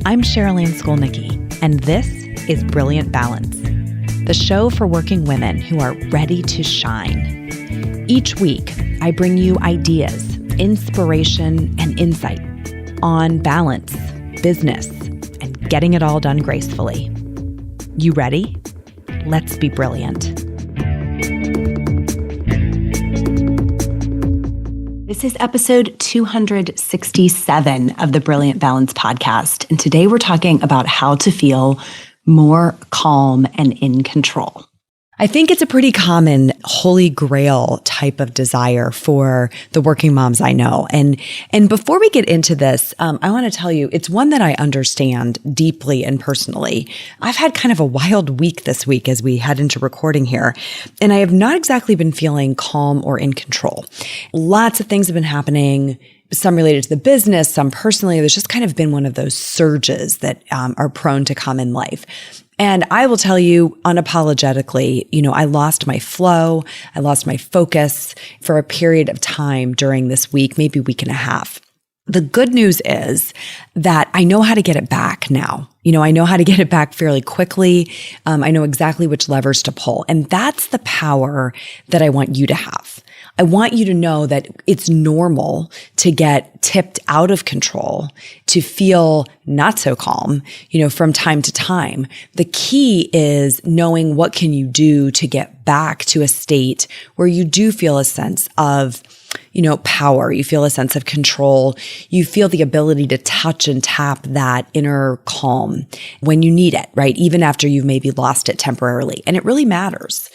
I'm Sherilyn Skolnicki, and this is Brilliant Balance, the show for working women who are ready to shine. Each week, I bring you ideas, inspiration, and insight on balance, business, and getting it all done gracefully. You ready? Let's be brilliant. This is episode 267 of the Brilliant Balance podcast. And today we're talking about how to feel more calm and in control. I think it's a pretty common holy grail type of desire for the working moms I know. And before we get into this, I want to tell you, it's one that I understand deeply and personally. I've had kind of a wild week this week as we head into recording here, and I have not exactly been feeling calm or in control. Lots of things have been happening, some related to the business, some personally. There's just kind of been one of those surges that are prone to come in life. And I will tell you unapologetically, I lost my flow. I lost my focus for a period of time during this week, maybe week and a half. The good news is that I know how to get it back now. I know how to get it back fairly quickly. I know exactly which levers to pull. And that's the power that I want you to have. I want you to know that it's normal to get tipped out of control, to feel not so calm, from time to time. The key is knowing what can you do to get back to a state where you do feel a sense of power. You feel a sense of control. You feel the ability to touch and tap that inner calm when you need it, right? Even after you've maybe lost it temporarily. And it really matters.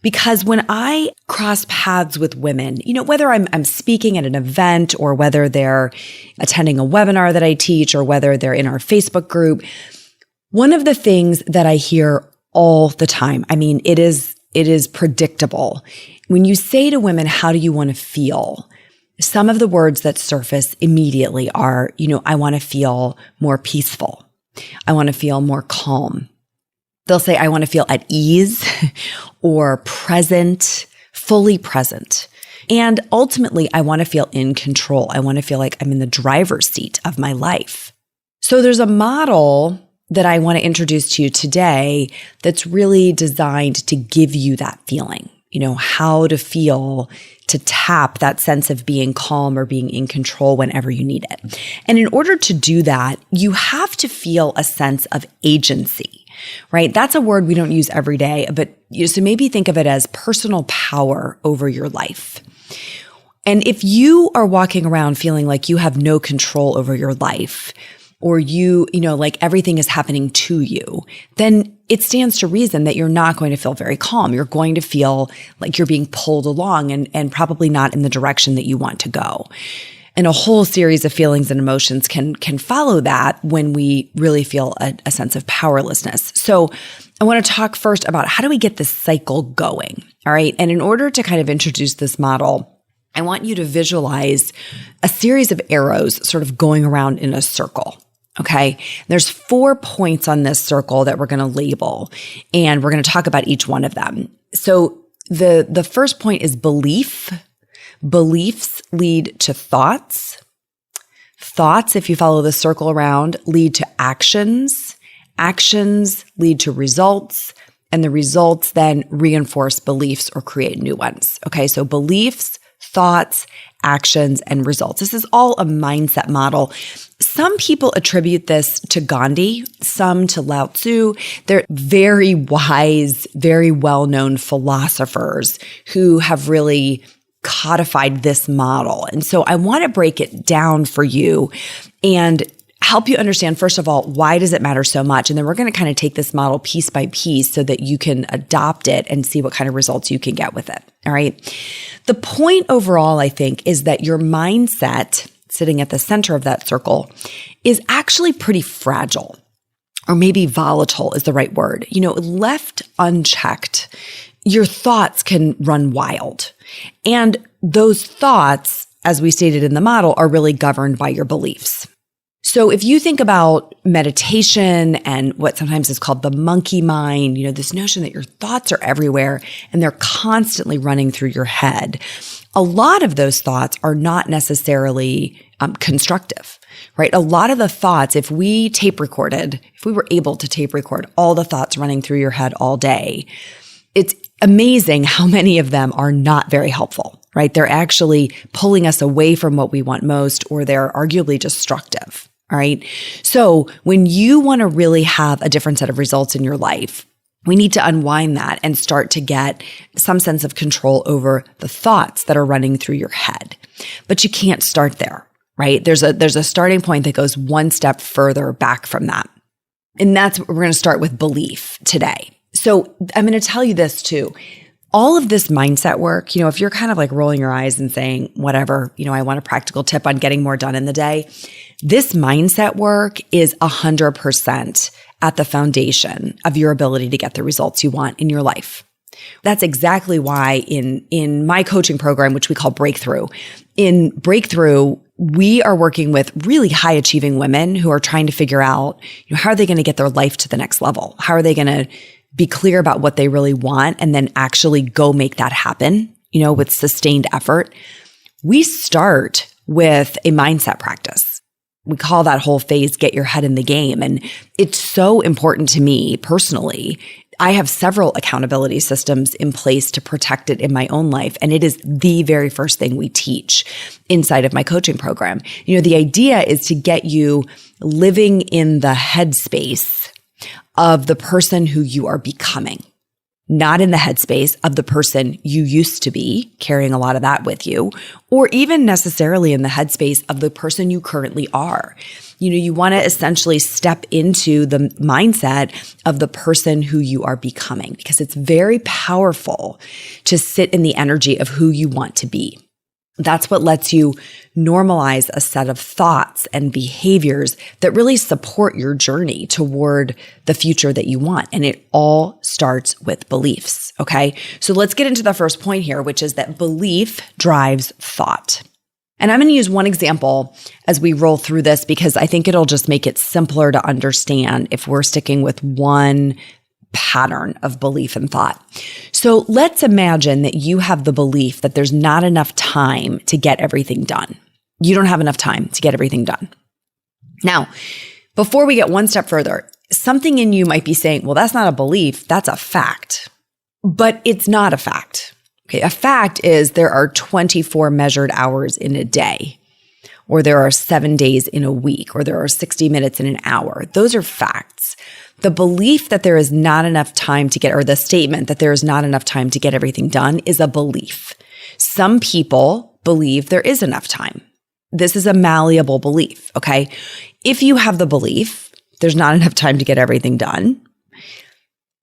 Because when I cross paths with women, whether I'm speaking at an event or whether they're attending a webinar that I teach or whether they're in our Facebook group, one of the things that I hear all the time, it is predictable. When you say to women, how do you want to feel? Some of the words that surface immediately are, I want to feel more peaceful. I want to feel more calm. They'll say, I want to feel at ease or present, fully present. And ultimately, I want to feel in control. I want to feel like I'm in the driver's seat of my life. So there's a model that I want to introduce to you today that's really designed to give you that feeling, how to feel, to tap that sense of being calm or being in control whenever you need it. And in order to do that, you have to feel a sense of agency. Right? That's a word we don't use every day, but so maybe think of it as personal power over your life. And if you are walking around feeling like you have no control over your life, or like everything is happening to you, then it stands to reason that you're not going to feel very calm. You're going to feel like you're being pulled along and probably not in the direction that you want to go. And a whole series of feelings and emotions can follow that when we really feel a sense of powerlessness. So I want to talk first about how do we get this cycle going, all right? And in order to kind of introduce this model, I want you to visualize a series of arrows sort of going around in a circle, okay? There's 4 points on this circle that we're going to label, and we're going to talk about each one of them. So the first point is belief. Beliefs lead to thoughts. Thoughts, if you follow the circle around, lead to actions. Actions lead to results. And the results then reinforce beliefs or create new ones. Okay, so beliefs, thoughts, actions, and results. This is all a mindset model. Some people attribute this to Gandhi, some to Lao Tzu. They're very wise, very well-known philosophers who have really codified this model. And so I want to break it down for you and help you understand, first of all, why does it matter so much? And then we're going to kind of take this model piece by piece so that you can adopt it and see what kind of results you can get with it. All right. The point overall, I think, is that your mindset sitting at the center of that circle is actually pretty fragile, or maybe volatile is the right word. Left unchecked, your thoughts can run wild. And those thoughts, as we stated in the model, are really governed by your beliefs. So if you think about meditation and what sometimes is called the monkey mind, this notion that your thoughts are everywhere and they're constantly running through your head. a lot of those thoughts are not necessarily constructive, right? A lot of the thoughts, if we were able to tape record all the thoughts running through your head all day, it's amazing how many of them are not very helpful, right? They're actually pulling us away from what we want most, or they're arguably destructive, all right? So when you want to really have a different set of results in your life, we need to unwind that and start to get some sense of control over the thoughts that are running through your head. But you can't start there, right? There's a starting point that goes one step further back from that. And we're going to start with belief today. So I'm going to tell you this too. All of this mindset work, if you're kind of like rolling your eyes and saying, whatever, I want a practical tip on getting more done in the day. This mindset work is 100% at the foundation of your ability to get the results you want in your life. That's exactly why in my coaching program, which we call Breakthrough, in Breakthrough, we are working with really high achieving women who are trying to figure out, how are they going to get their life to the next level? How are they going to be clear about what they really want and then actually go make that happen, with sustained effort? We start with a mindset practice. We call that whole phase, get your head in the game. And it's so important to me personally. I have several accountability systems in place to protect it in my own life. And it is the very first thing we teach inside of my coaching program. The idea is to get you living in the headspace of the person who you are becoming, not in the headspace of the person you used to be, carrying a lot of that with you, or even necessarily in the headspace of the person you currently are. You want to essentially step into the mindset of the person who you are becoming, because it's very powerful to sit in the energy of who you want to be. That's what lets you normalize a set of thoughts and behaviors that really support your journey toward the future that you want. And it all starts with beliefs, okay? So let's get into the first point here, which is that belief drives thought. And I'm going to use one example as we roll through this because I think it'll just make it simpler to understand if we're sticking with one pattern of belief and thought. So let's imagine that you have the belief that there's not enough time to get everything done. You don't have enough time to get everything done. Now, before we get one step further, something in you might be saying, well, that's not a belief, that's a fact. But it's not a fact. Okay, a fact is there are 24 measured hours in a day, or there are 7 days in a week, or there are 60 minutes in an hour. Those are facts. The belief that there is not enough time to get, or the statement that there is not enough time to get everything done is a belief. Some people believe there is enough time. This is a malleable belief, okay? If you have the belief there's not enough time to get everything done,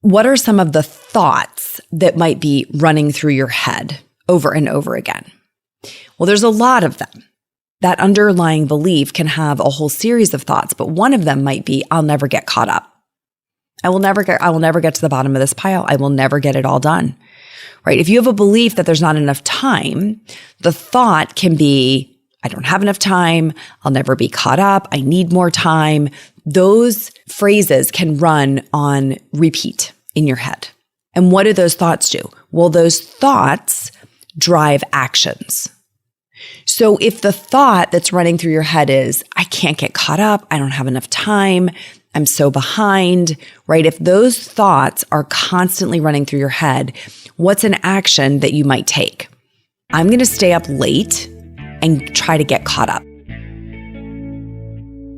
what are some of the thoughts that might be running through your head over and over again? Well, there's a lot of them. That underlying belief can have a whole series of thoughts, but one of them might be, I'll never get caught up. I will never get to the bottom of this pile. I will never get it all done, right? If you have a belief that there's not enough time, the thought can be, I don't have enough time. I'll never be caught up. I need more time. Those phrases can run on repeat in your head. And what do those thoughts do? Well, those thoughts drive actions. So if the thought that's running through your head is, I can't get caught up, I don't have enough time, I'm so behind, right? If those thoughts are constantly running through your head, what's an action that you might take? I'm going to stay up late and try to get caught up.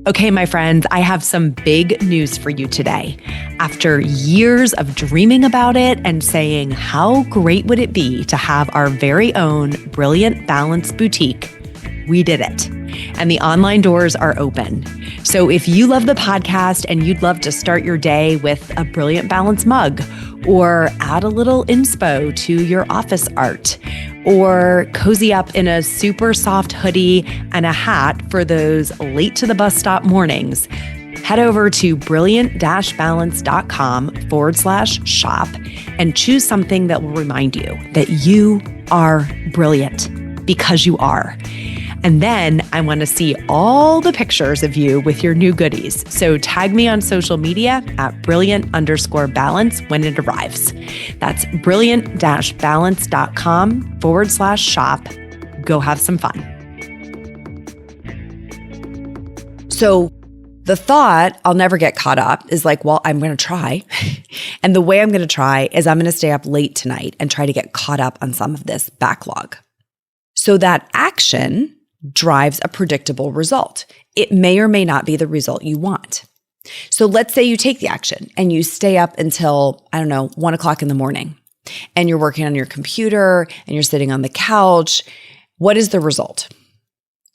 Okay, my friends, I have some big news for you today. After years of dreaming about it and saying, how great would it be to have our very own Brilliant Balance boutique, we did it. And the online doors are open. So if you love the podcast and you'd love to start your day with a Brilliant Balance mug, or add a little inspo to your office art, or cozy up in a super soft hoodie and a hat for those late to the bus stop mornings, head over to brilliant-balance.com/shop and choose something that will remind you that you are brilliant, because you are. And then I want to see all the pictures of you with your new goodies. So tag me on social media at brilliant_balance when it arrives. That's brilliant-balance.com/shop go have some fun. So the thought, I'll never get caught up, is like, well, I'm going to try. And the way I'm going to try is I'm going to stay up late tonight and try to get caught up on some of this backlog. So that action drives a predictable result. It may or may not be the result you want. So let's say you take the action and you stay up until, 1 o'clock in the morning, and you're working on your computer and you're sitting on the couch. What is the result?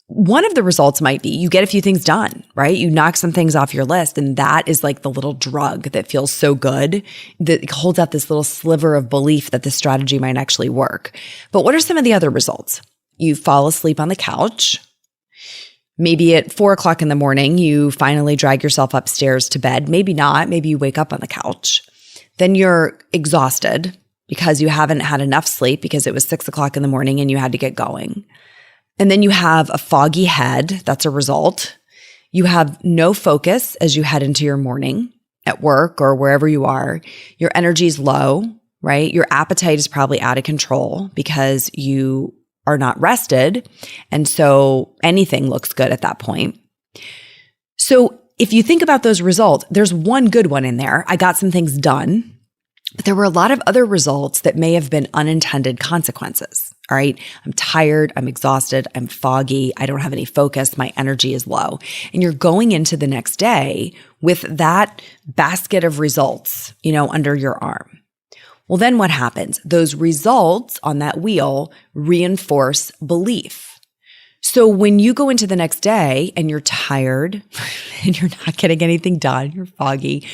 One of the results might be you get a few things done, right? You knock some things off your list, and that is like the little drug that feels so good that holds out this little sliver of belief that this strategy might actually work. But what are some of the other results? You fall asleep on the couch. Maybe at 4 o'clock in the morning, you finally drag yourself upstairs to bed. Maybe not. Maybe you wake up on the couch. Then you're exhausted because you haven't had enough sleep because it was 6 o'clock in the morning and you had to get going. And then you have a foggy head. That's a result. You have no focus as you head into your morning at work or wherever you are. Your energy is low, right? Your appetite is probably out of control because you are not rested. And so anything looks good at that point. So if you think about those results, there's one good one in there. I got some things done. But there were a lot of other results that may have been unintended consequences. All right. I'm tired. I'm exhausted. I'm foggy. I don't have any focus. My energy is low. And you're going into the next day with that basket of results, under your arm. Well, then what happens? Those results on that wheel reinforce belief. So when you go into the next day and you're tired and you're not getting anything done, you're foggy,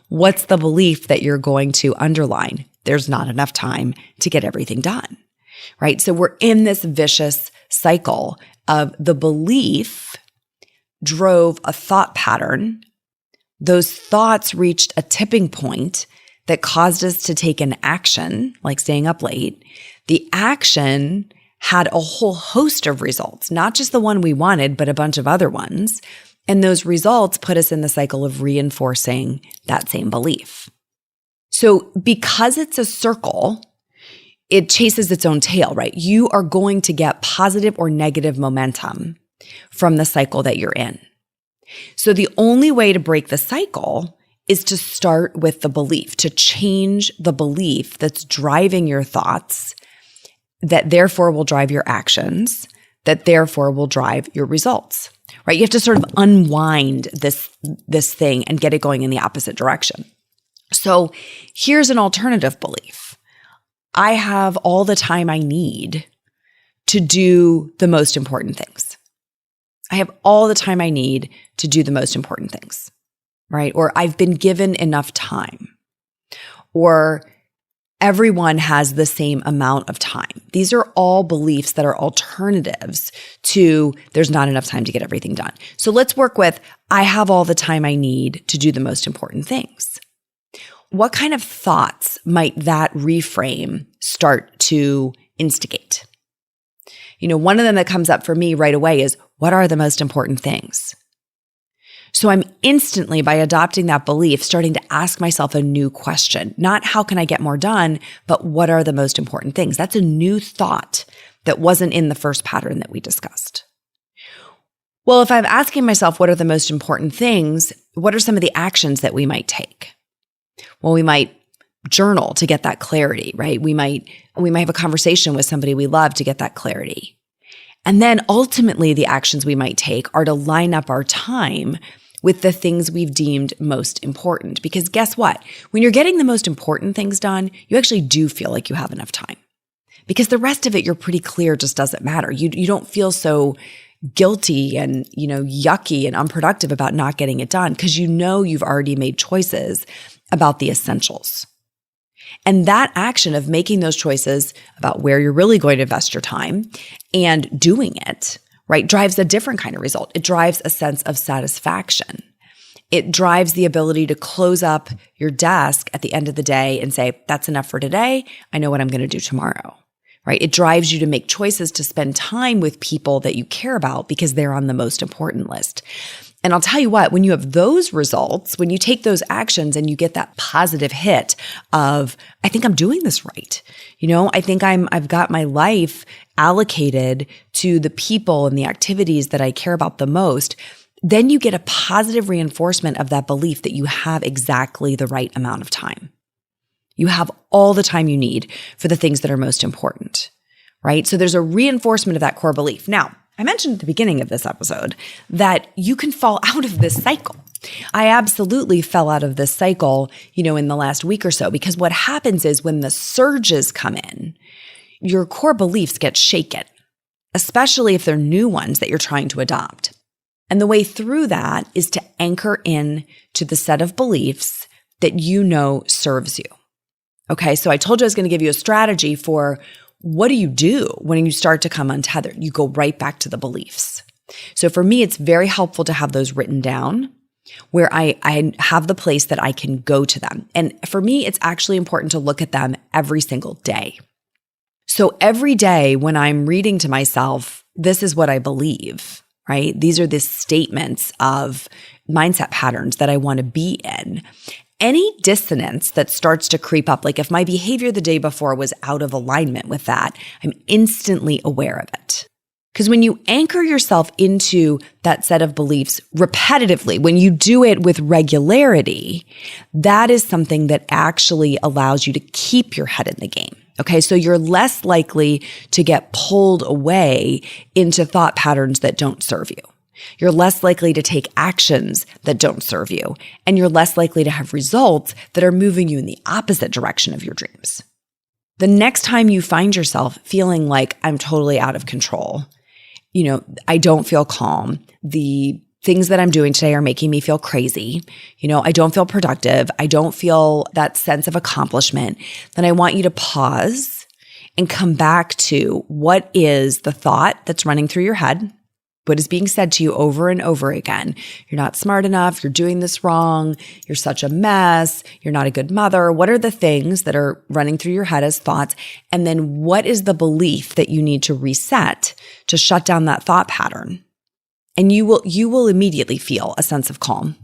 what's the belief that you're going to underline? There's not enough time to get everything done, right? So we're in this vicious cycle of the belief drove a thought pattern. Those thoughts reached a tipping point that caused us to take an action, like staying up late. The action had a whole host of results, not just the one we wanted, but a bunch of other ones. And those results put us in the cycle of reinforcing that same belief. So because it's a circle, it chases its own tail, right? You are going to get positive or negative momentum from the cycle that you're in. So the only way to break the cycle is to start with the belief, to change the belief that's driving your thoughts, that therefore will drive your actions, that therefore will drive your results, right? You have to sort of unwind this thing and get it going in the opposite direction. So here's an alternative belief. I have all the time I need to do the most important things. I have all the time I need to do the most important things, right? Or I've been given enough time, or everyone has the same amount of time. These are all beliefs that are alternatives to there's not enough time to get everything done. So let's work with I have all the time I need to do the most important things. What kind of thoughts might that reframe start to instigate? One of them that comes up for me right away is, what are the most important things? So I'm instantly, by adopting that belief, starting to ask myself a new question. Not how can I get more done, but what are the most important things? That's a new thought that wasn't in the first pattern that we discussed. Well, if I'm asking myself what are the most important things, what are some of the actions that we might take? Well, we might journal to get that clarity, right? We might have a conversation with somebody we love to get that clarity. And then ultimately the actions we might take are to line up our time with the things we've deemed most important. Because guess what? When you're getting the most important things done, you actually do feel like you have enough time. Because the rest of it, you're pretty clear, just doesn't matter. You don't feel so guilty and, yucky and unproductive about not getting it done because you've already made choices about the essentials. And that action of making those choices about where you're really going to invest your time and doing it, right, drives a different kind of result. It drives a sense of satisfaction. It drives the ability to close up your desk at the end of the day and say, that's enough for today. I know what I'm going to do tomorrow, right? It drives you to make choices to spend time with people that you care about because they're on the most important list. And I'll tell you what, when you have those results, when you take those actions and you get that positive hit of, I think I'm doing this right. I think I've got my life allocated to the people and the activities that I care about the most, then you get a positive reinforcement of that belief that you have exactly the right amount of time. You have all the time you need for the things that are most important, right? So there's a reinforcement of that core belief. Now, I mentioned at the beginning of this episode that you can fall out of this cycle. I absolutely fell out of this cycle, in the last week or so, because what happens is when the surges come in, your core beliefs get shaken, especially if they're new ones that you're trying to adopt. And the way through that is to anchor in to the set of beliefs that serves you. Okay, so I told you I was going to give you a strategy for what do you do when you start to come untethered? You go right back to the beliefs. So for me, it's very helpful to have those written down where I have the place that I can go to them. And for me, it's actually important to look at them every single day. So every day when I'm reading to myself, this is what I believe, right? These are the statements of mindset patterns that I want to be in. Any dissonance that starts to creep up, like if my behavior the day before was out of alignment with that, I'm instantly aware of it. Because when you anchor yourself into that set of beliefs repetitively, when you do it with regularity, that is something that actually allows you to keep your head in the game. Okay, so you're less likely to get pulled away into thought patterns that don't serve you. You're less likely to take actions that don't serve you, and you're less likely to have results that are moving you in the opposite direction of your dreams. The next time you find yourself feeling like I'm totally out of control, I don't feel calm, the things that I'm doing today are making me feel crazy, I don't feel productive, I don't feel that sense of accomplishment, then I want you to pause and come back to what is the thought that's running through your head. What is being said to you over and over again? You're not smart enough. You're doing this wrong. You're such a mess. You're not a good mother. What are the things that are running through your head as thoughts? And then what is the belief that you need to reset to shut down that thought pattern? And you will immediately feel a sense of calm.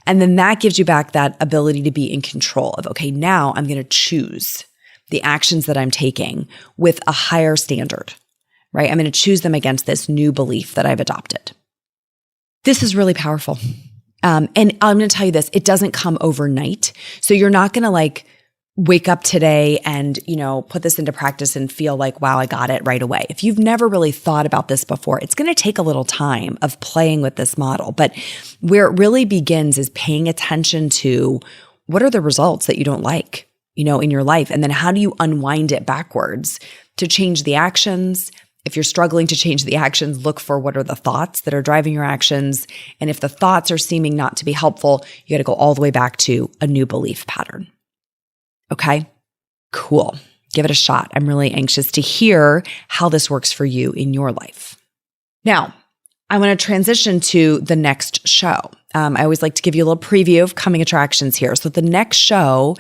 And then that gives you back that ability to be in control of, okay, now I'm going to choose the actions that I'm taking with a higher standard. Right? I'm going to choose them against this new belief that I've adopted. This is really powerful. And I'm going to tell you this, it doesn't come overnight. So you're not going to wake up today and, put this into practice and feel like, wow, I got it right away. If you've never really thought about this before, it's going to take a little time of playing with this model. But where it really begins is paying attention to what are the results that you don't like, in your life? And then how do you unwind it backwards to change the actions? If you're struggling to change the actions, look for what are the thoughts that are driving your actions. And if the thoughts are seeming not to be helpful, you got to go all the way back to a new belief pattern. Okay? Cool. Give it a shot. I'm really anxious to hear how this works for you in your life. Now, I want to transition to the next show. I always like to give you a little preview of coming attractions here. So the next show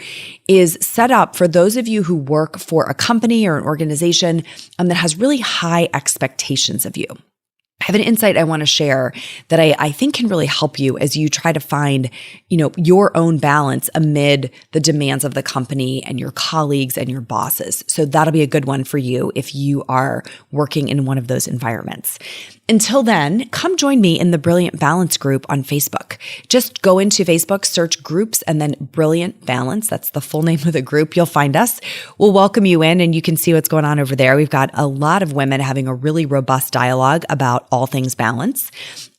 is set up for those of you who work for a company or an organization that has really high expectations of you. I have an insight I want to share that I think can really help you as you try to find, your own balance amid the demands of the company and your colleagues and your bosses. So that'll be a good one for you if you are working in one of those environments. Until then, come join me in the Brilliant Balance group on Facebook. Just go into Facebook, search groups, and then Brilliant Balance. That's the full name of the group. You'll find us. We'll welcome you in and you can see what's going on over there. We've got a lot of women having a really robust dialogue about all things balance.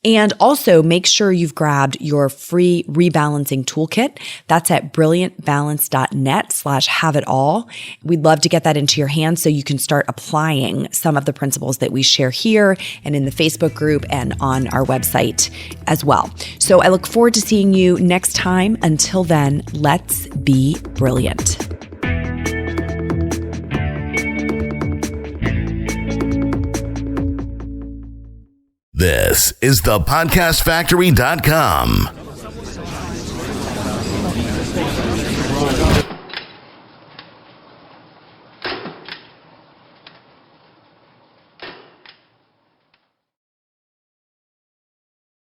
And also make sure you've grabbed your free rebalancing toolkit. That's at brilliantbalance.net/have-it-all. We'd love to get that into your hands so you can start applying some of the principles that we share here and in the Facebook group and on our website as well. So I look forward to seeing you next time. Until then, let's be brilliant. This is thepodcastfactory.com.